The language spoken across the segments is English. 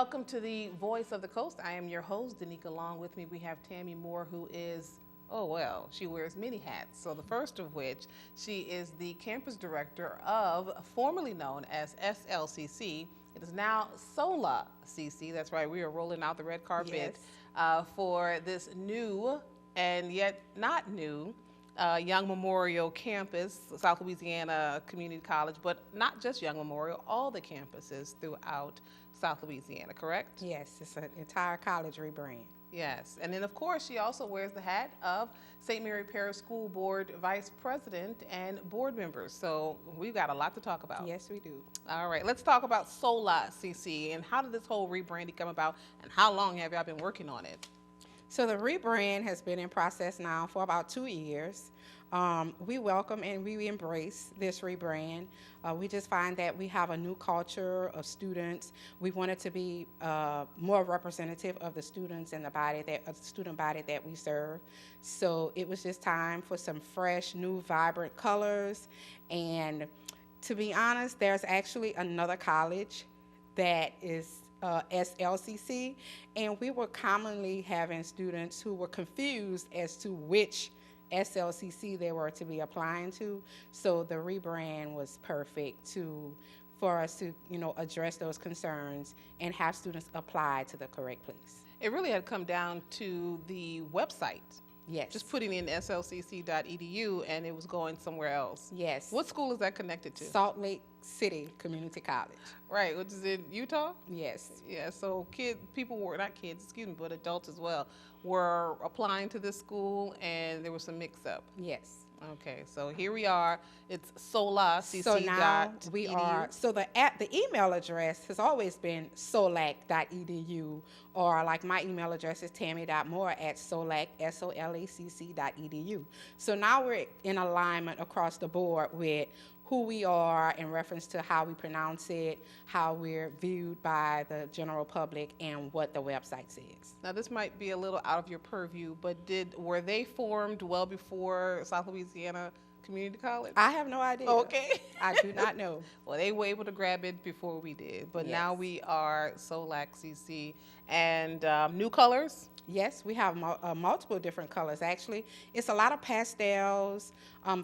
welcome to the Voice of the Coast. I am your host, Danica. Along with me, we have Tammie Moore, who is, oh well, she wears many hats. So the first of which, she is the campus director of, formerly known as SLCC. It is now SoLacc. That's right, we are rolling out the red carpet for this new and yet not new Young Memorial campus, South Louisiana Community College, but not just Young Memorial, all the campuses throughout South Louisiana, correct? Yes, it's an entire college rebrand. Yes, and then of course she also wears the hat of St. Mary Parish School Board Vice President and board members. So we've got a lot to talk about. Yes, we do. All right, let's talk about SoLacc and how did this whole rebranding come about and how long have y'all been working on it? So the rebrand has been in process now for about 2 years. We welcome and we embrace this rebrand. We just find that we have a new culture of students. We want it to be more representative of the students and the student body that we serve. So it was just time for some fresh, new, vibrant colors. And to be honest, there's actually another college that is SLCC, and we were commonly having students who were confused as to which SLCC they were to be applying to. So the rebrand was perfect for us to address those concerns and have students apply to the correct place. It really had come down to the website. Yes. Just putting in slcc.edu and it was going somewhere else. Yes. What school is that connected to? Salt Lake City Community College. Right, which is in Utah? Yes. Yeah, so but adults as well, were applying to this school and there was some mix-up. Yes. Okay, so here we are. It's SoLacc. So now we are. So the email address has always been solacc.edu, or like my email address is tammie.moore@solacc, solacc.edu. So now we're in alignment across the board with who we are in reference to how we pronounce it, how we're viewed by the general public, and what the website says. Now this might be a little out of your purview, but were they formed well before South Louisiana Community College? I have no idea. Okay. I do not know. Well, they were able to grab it before we did, but Yes. Now we are SoLacc and new colors. Yes, we have multiple different colors. Actually, it's a lot of pastels,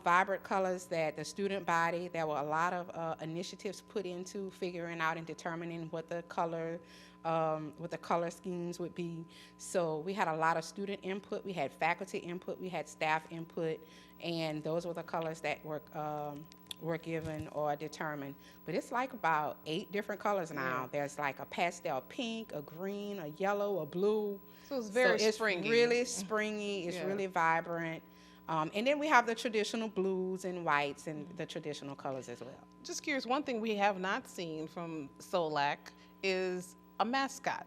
vibrant colors that the student body, there were a lot of initiatives put into figuring out and determining what the color schemes would be. So we had a lot of student input, we had faculty input, we had staff input, and those were the colors that were given or determined. But it's like about 8 different colors now. Yeah. There's like a pastel pink, a green, a yellow, a blue. So it's very springy. It's really springy. It's really vibrant. And then we have the traditional blues and whites and the traditional colors as well. Just curious, one thing we have not seen from SoLacc is a mascot.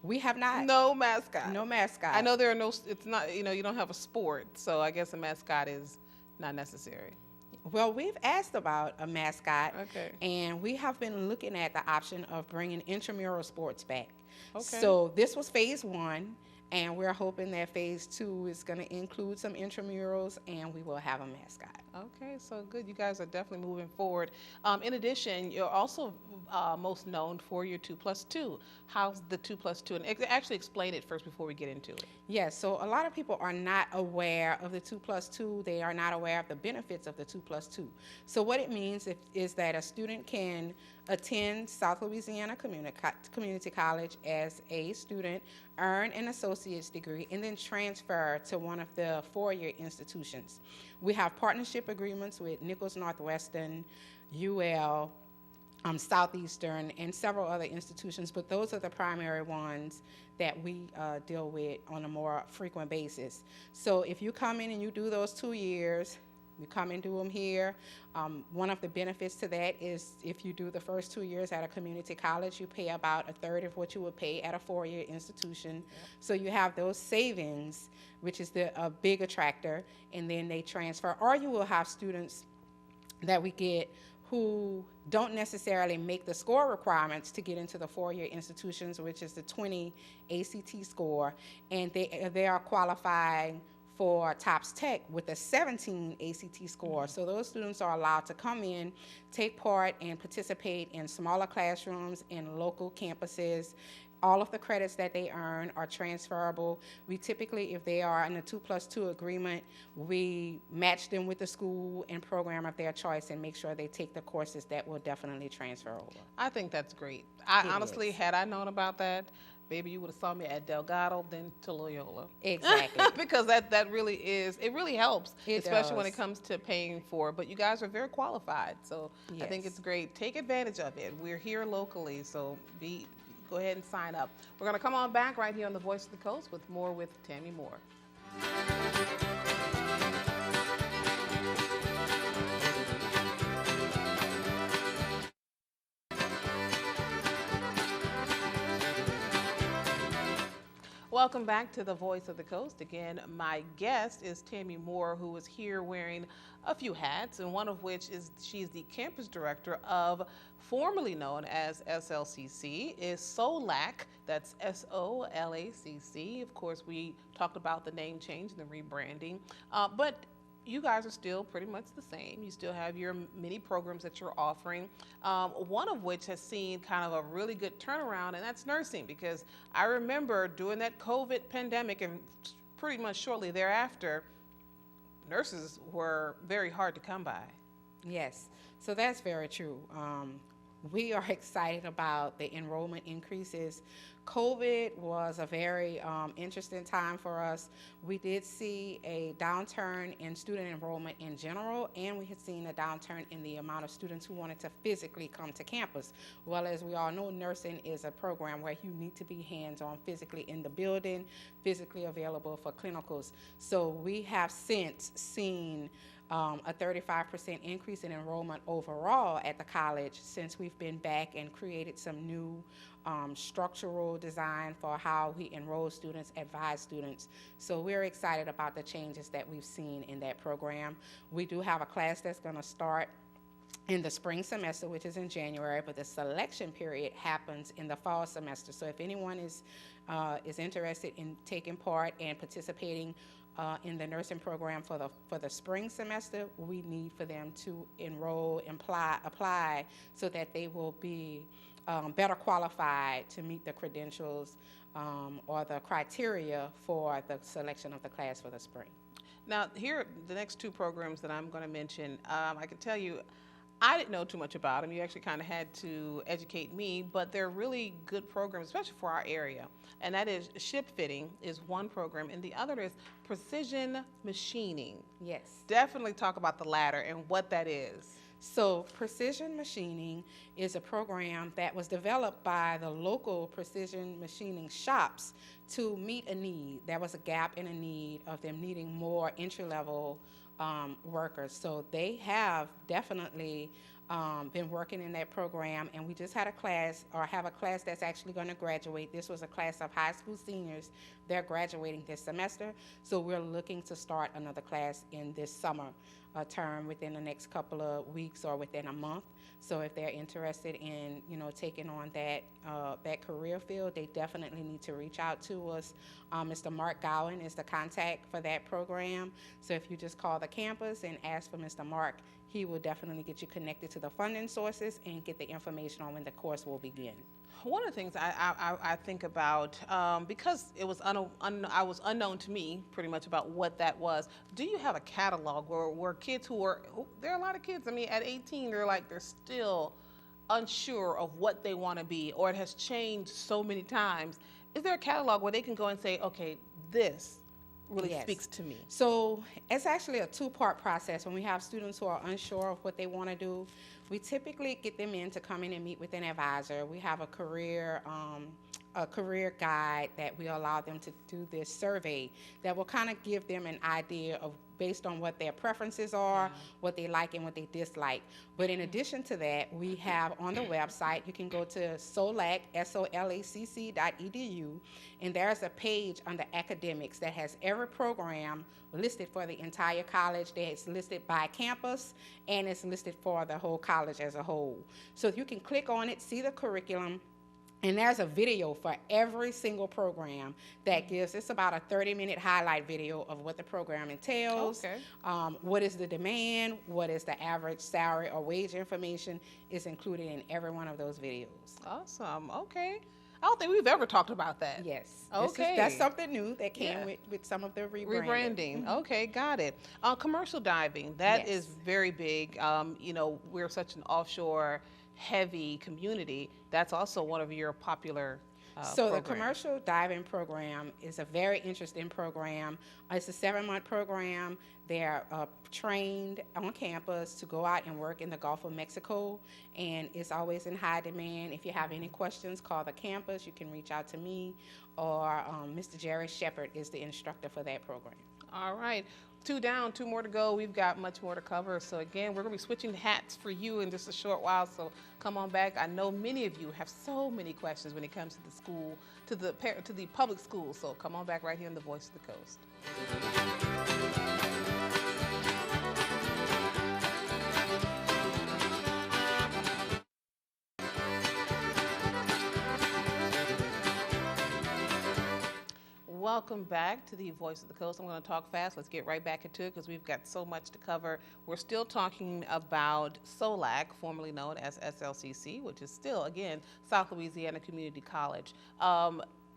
We have not. No mascot. No mascot. I know there are no, it's not, you don't have a sport, so I guess a mascot is not necessary. Well, we've asked about a mascot, okay, and we have been looking at the option of bringing intramural sports back. Okay. So this was phase 1, and we're hoping that phase 2 is going to include some intramurals, and we will have a mascot. Okay, so good. You guys are definitely moving forward. In addition, you're also most known for your 2+2. How's the 2+2? And actually explain it first before we get into it. Yes, so a lot of people are not aware of the 2+2. They are not aware of the benefits of the 2+2. So what it means is that a student can attend South Louisiana Community College as a student, earn an associate's degree, and then transfer to one of the 4-year institutions. We have partnership agreements with Nichols Northwestern, UL, Southeastern, and several other institutions, but those are the primary ones that we deal with on a more frequent basis. So if you come in and you do those 2 years, you come and do them here. One of the benefits to that is if you do the first 2 years at a community college, you pay about 1/3 of what you would pay at a 4-year institution. Yep. So you have those savings, which is a big attractor, and then they transfer. Or you will have students that we get who don't necessarily make the score requirements to get into the 4-year institutions, which is the 20 ACT score, and they are qualifying for TOPS Tech with a 17 ACT score. So those students are allowed to come in, take part, and participate in smaller classrooms in local campuses. All of the credits that they earn are transferable. We typically, if they are in a 2+2 agreement, we match them with the school and program of their choice and make sure they take the courses that will definitely transfer over. I think that's great. Honestly, had I known about that, baby, you would have saw me at Delgado, then to Loyola. Exactly. Because that really is, it really helps, especially when it does. comes to paying for it. But you guys are very qualified, so I think Yes. it's great. Take advantage of it. We're here locally, so go ahead and sign up. We're going to come on back right here on The Voice of the Coast with more with Tammie Moore. Welcome back to The Voice of the Coast. Again, my guest is Tammie Moore, who is here wearing a few hats, and one of which is she's the campus director of, formerly known as SLCC, is SoLacc, that's SOLACC. Of course, we talked about the name change and the rebranding, but you guys are still pretty much the same. You still have your many programs that you're offering, one of which has seen kind of a really good turnaround, and that's nursing, because I remember during that COVID pandemic and pretty much shortly thereafter, nurses were very hard to come by. Yes, so that's very true. We are excited about the enrollment increases. COVID was a very interesting time for us. We did see a downturn in student enrollment in general, and we had seen a downturn in the amount of students who wanted to physically come to campus. Well, as we all know, nursing is a program where you need to be hands-on physically in the building, physically available for clinicals. So we have since seen a 35% increase in enrollment overall at the college since we've been back and created some new structural design for how we enroll students, advise students. So we're excited about the changes that we've seen in that program. We do have a class that's going to start in the spring semester, which is in January, but the selection period happens in the fall semester. So if anyone is interested in taking part and participating in the nursing program for the spring semester, we need for them to enroll and apply so that they will be better qualified to meet the credentials or the criteria for the selection of the class for the spring. Now, here, the next two programs that I'm going to mention, I can tell you, I didn't know too much about them. You actually kind of had to educate me, but they're really good programs, especially for our area. And that is ship fitting is one program, and the other is precision machining. Yes. Definitely talk about the latter and what that is. So precision machining is a program that was developed by the local precision machining shops to meet a need. There was a gap in a need of them needing more entry-level workers. So they have definitely been working in that program, and we just had a class, or have a class that's actually going to graduate. This was a class of high school seniors. They're graduating this semester, so we're looking to start another class in this summer term within the next couple of weeks or within a month. So if they're interested in, taking on that career field, they definitely need to reach out to us. Mr. Mark Gowan is the contact for that program. So if you just call the campus and ask for Mr. Mark, he will definitely get you connected to the funding sources and get the information on when the course will begin. One of the things I think about, because it was unknown to me pretty much about what that was, do you have a catalog where kids there are a lot of kids, at 18, they're still unsure of what they want to be, or it has changed so many times. Is there a catalog where they can go and say, okay, this really speaks to me? So it's actually a two-part process. When we have students who are unsure of what they want to do, we typically get them in to come in and meet with an advisor. We have a career guide that we allow them to do this survey that will kind of give them an idea of, based on what their preferences are, what they like and what they dislike. But in addition to that, we have on the website, you can go to SoLacc, SOLACC.edu, and there's a page under academics that has every program listed for the entire college. It's listed by campus, and it's listed for the whole college as a whole. So you can click on it, see the curriculum, And there's a video for every single program that gives, it's about a 30-minute highlight video of what the program entails, Okay. What is the demand, what is the average salary or wage information is included in every one of those videos. Awesome. Okay. I don't think we've ever talked about that. Yes. Okay. That's something new that came Yeah. with some of the Rebranding. Okay, got it. Commercial diving, that is very big. You know, we're such an offshore heavy community. That's also one of your popular So programs. the commercial diving program is a very interesting program. It's a 7-month program. They're trained on campus to go out and work in the Gulf of Mexico, and it's always in high demand. If you have any questions, call the campus. You can reach out to me, or Mr. Jerry Shepard is the instructor for that program. All right. 2 down, 2 more to go. We've got much more to cover. So again, we're going to be switching hats for you in just a short while. So come on back. I know many of you have so many questions when it comes to the school, to the public schools. So come on back right here on the Voice of the Coast. Welcome back to the Voice of the Coast. I'm going to talk fast. Let's get right back into it because we've got so much to cover. We're still talking about SoLacc, formerly known as SLCC, which is still, again, South Louisiana Community College.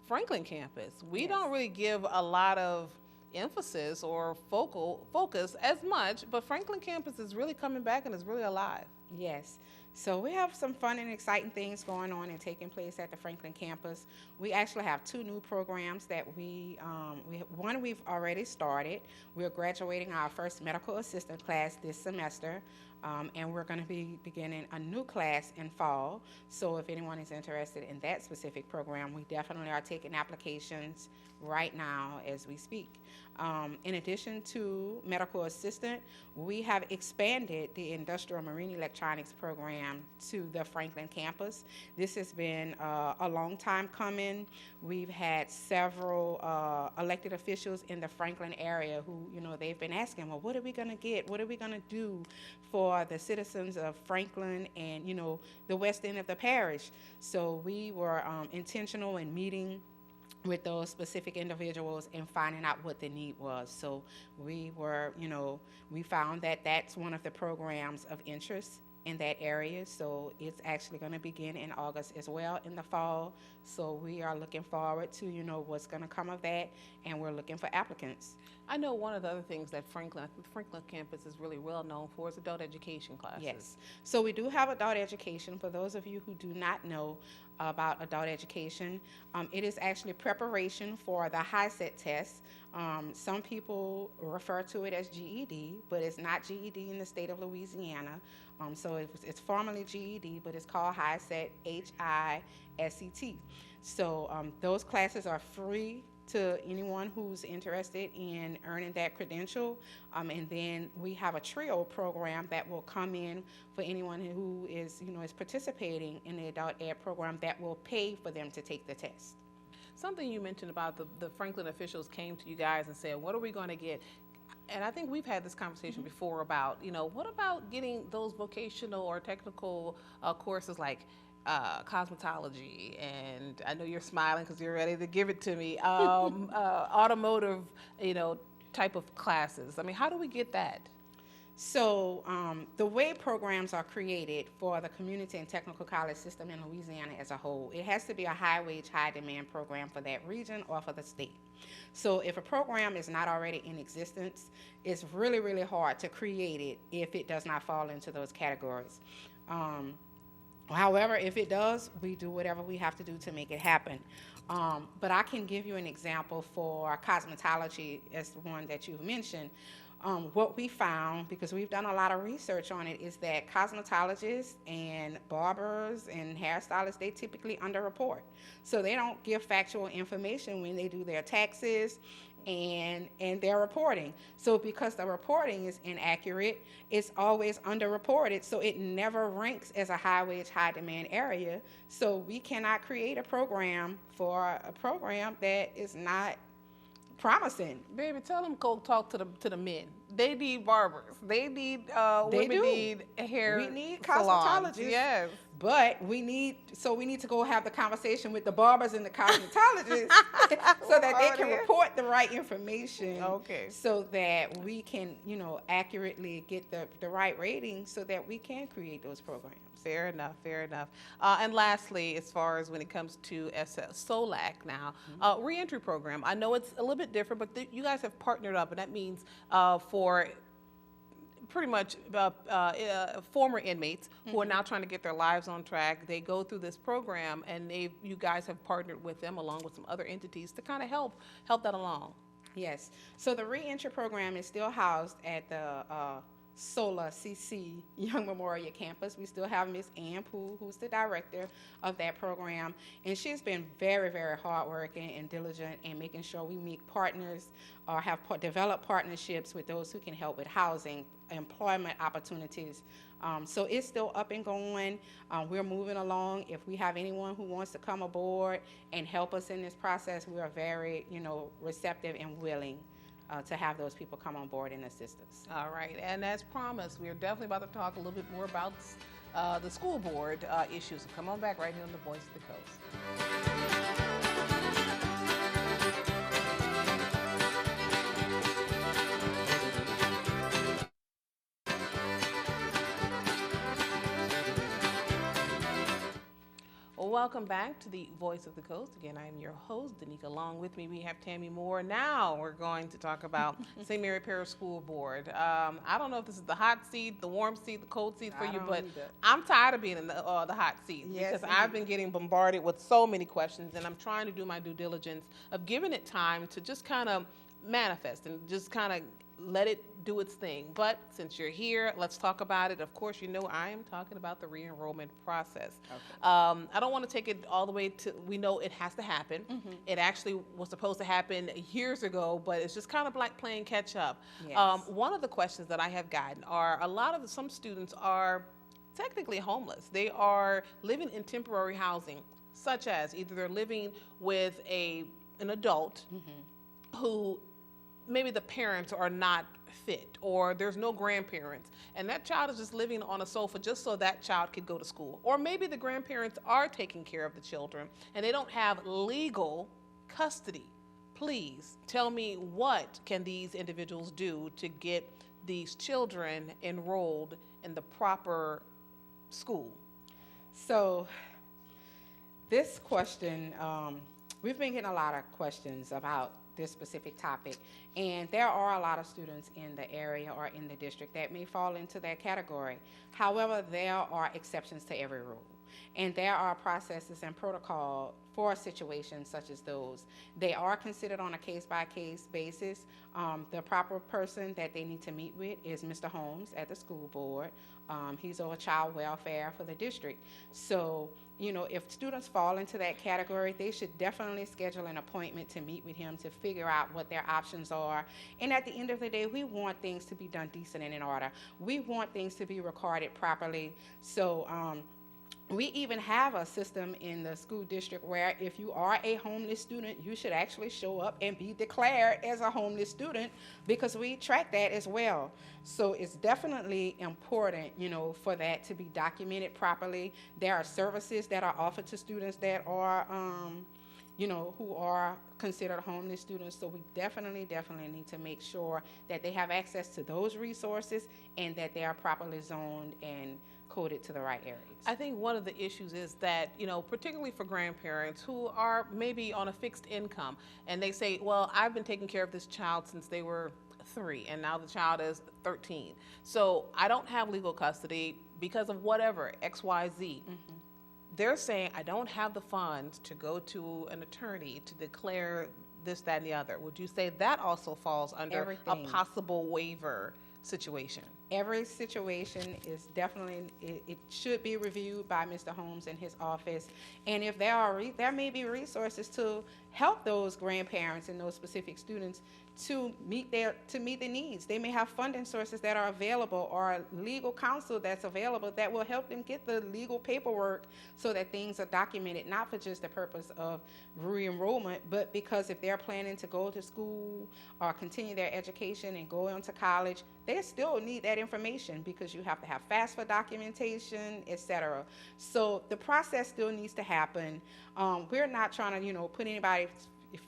Franklin campus, we don't really give a lot of emphasis or focus as much, but Franklin campus is really coming back and is really alive. Yes. So we have some fun and exciting things going on and taking place at the Franklin campus. We actually have 2 new programs that one we've already started. We're graduating our first medical assistant class this semester, and we're going to be beginning a new class in fall. So if anyone is interested in that specific program, we definitely are taking applications right now as we speak. In addition to medical assistant, we have expanded the industrial marine electronics program to the Franklin campus. This has been a long time coming. We've had several elected officials in the Franklin area who, you know, they've been asking, well, what are we going to get? What are we going to do for the citizens of Franklin and, you know, the west end of the parish? So we were intentional in meeting with those specific individuals and finding out what the need was. So we were, you know, we found that that's one of the programs of interest in that area. So it's actually going to begin in August as well in the fall. So we are looking forward to, you know, what's going to come of that, and we're looking for applicants. I know one of the other things that Franklin campus is really well known for is adult education classes. Yes. So we do have adult education. For those of you who do not know about adult education, it is actually preparation for the HiSET test. Some people refer to it as GED, but it's not GED in the state of Louisiana. So it's formerly GED, but it's called HiSET, H-I-S-E-T. So those classes are free to anyone who's interested in earning that credential. And then we have a TRIO program that will come in for anyone who is, you know, is participating in the adult ed program that will pay for them to take the test. Something you mentioned about the Franklin officials came to you guys and said, what are we going to get? And I think we've had this conversation before about, you know, what about getting those vocational or technical courses like cosmetology, and I know you're smiling because you're ready to give it to me, automotive, you know, type of classes. I mean, how do we get that? So the way programs are created for the community and technical college system in Louisiana as a whole, it has to be a high wage, high demand program for that region or for the state. So if a program is not already in existence, it's really, really hard to create it if it does not fall into those categories. However, if it does, we do whatever we have to do to make it happen. But I can give you an example for cosmetology as the one that you've mentioned. What we found, because we've done a lot of research on it, is that cosmetologists and barbers and hairstylists, they typically underreport. So they don't give factual information when they do their taxes and their reporting. So because the reporting is inaccurate, it's always underreported, so it never ranks as a high wage, high demand area. So we cannot create a program for a program that is not promising. Baby, tell them go talk to the men. They need barbers. They need women need hair. We need salons. cosmetologists. Yes. But we need to go have the conversation with the barbers and the cosmetologists so that they can report the right information. Okay. So that we can, accurately get the right ratings so that we can create those programs. Fair enough, fair enough. And lastly, as far as when it comes to SoLacc now, reentry program. I know it's a little bit different, but you guys have partnered up, and that means for pretty much former inmates who are now trying to get their lives on track. They go through this program, and you guys have partnered with them along with some other entities to kind of help that along. Yes. So the reentry program is still housed at the SoLacc Young Memorial campus. We still have Miss Ann Poole, who's the director of that program, and she's been very, very hardworking and diligent in making sure we meet partners or have developed partnerships with those who can help with housing, employment opportunities. So it's still up and going. We're moving along. If we have anyone who wants to come aboard and help us in this process, we are very, receptive and willing to have those people come on board and assist us. All right, and as promised, we're definitely about to talk a little bit more about the school board issues. So come on back right here on the Voice of the Coast. Welcome back to the Voice of the Coast. Again, I'm your host, Danica. Along with me, we have Tammie Moore. Now we're going to talk about St. Mary Parish School Board. I don't know if this is the hot seat, the warm seat, the cold seat for you, but I'm tired of being in the hot seat because I've been getting bombarded with so many questions, and I'm trying to do my due diligence of giving it time to just kind of manifest and just kind of let it do its thing. But since you're here, let's talk about it. Of course, I am talking about the re-enrollment process. Okay. I don't want to take it all the way to, we know it has to happen. It actually was supposed to happen years ago, but it's just kind of like playing catch up. Yes. One of the questions that I have gotten are some students are technically homeless. They are living in temporary housing, such as either they're living with an adult who maybe the parents are not fit, or there's no grandparents, and that child is just living on a sofa just so that child could go to school. Or maybe the grandparents are taking care of the children and they don't have legal custody. Please tell me, what can these individuals do to get these children enrolled in the proper school? So this question, we've been getting a lot of questions about this specific topic, and there are a lot of students in the area or in the district that may fall into that category. However, there are exceptions to every rule, and there are processes and protocol for situations such as those. They are considered on a case-by-case basis. The proper person that they need to meet with is Mr. Holmes at the school board. He's over child welfare for the district. So, if students fall into that category, they should definitely schedule an appointment to meet with him to figure out what their options are. And at the end of the day, we want things to be done decent and in order. We want things to be recorded properly. So we even have a system in the school district where if you are a homeless student, you should actually show up and be declared as a homeless student, because we track that as well. So it's definitely important, for that to be documented properly. There are services that are offered to students that are, who are considered homeless students. So we definitely need to make sure that they have access to those resources and that they are properly zoned and coded to the right areas. I think one of the issues is that, particularly for grandparents who are maybe on a fixed income, and they say, well, I've been taking care of this child since they were 3, and now the child is 13. So I don't have legal custody because of whatever, XYZ. They're saying, I don't have the funds to go to an attorney to declare this, that, and the other. Would you say that also falls under a possible waiver situation? Every situation is definitely, it should be reviewed by Mr. Holmes in his office. And if there may be resources to help those grandparents and those specific students to meet their needs. They may have funding sources that are available or legal counsel that's available that will help them get the legal paperwork so that things are documented, not for just the purpose of re-enrollment, but because if they're planning to go to school or continue their education and go on to college, they still need that information because you have to have FAFSA documentation, etc. So the process still needs to happen. We're not trying to, put anybody's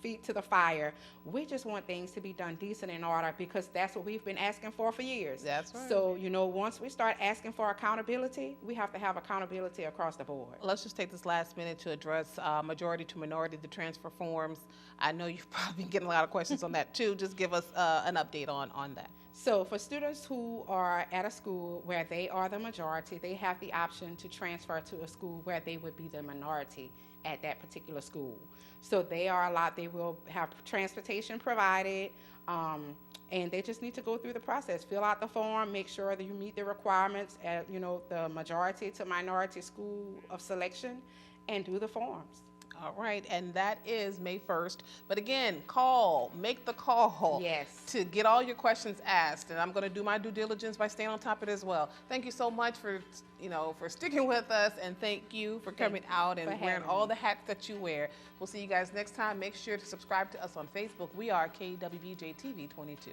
feet to the fire. We just want things to be done decent and in order because that's what we've been asking for years. That's right. So, once we start asking for accountability, we have to have accountability across the board. Let's just take this last minute to address majority to minority, the transfer forms. I know you've probably been getting a lot of questions on that too. Just give us an update on that. So for students who are at a school where they are the majority, they have the option to transfer to a school where they would be the minority at that particular school. So they are allowed, they will have transportation provided, and they just need to go through the process, fill out the form, make sure that you meet the requirements at, the majority to minority school of selection, and do the forms. All right, and that is May 1st. But again, make the call. Yes. To get all your questions asked, and I'm going to do my due diligence by staying on top of it as well. Thank you so much for sticking with us, and thank you for coming out and wearing all the hats that you wear. We'll see you guys next time. Make sure to subscribe to us on Facebook. We are KWBJ TV 22.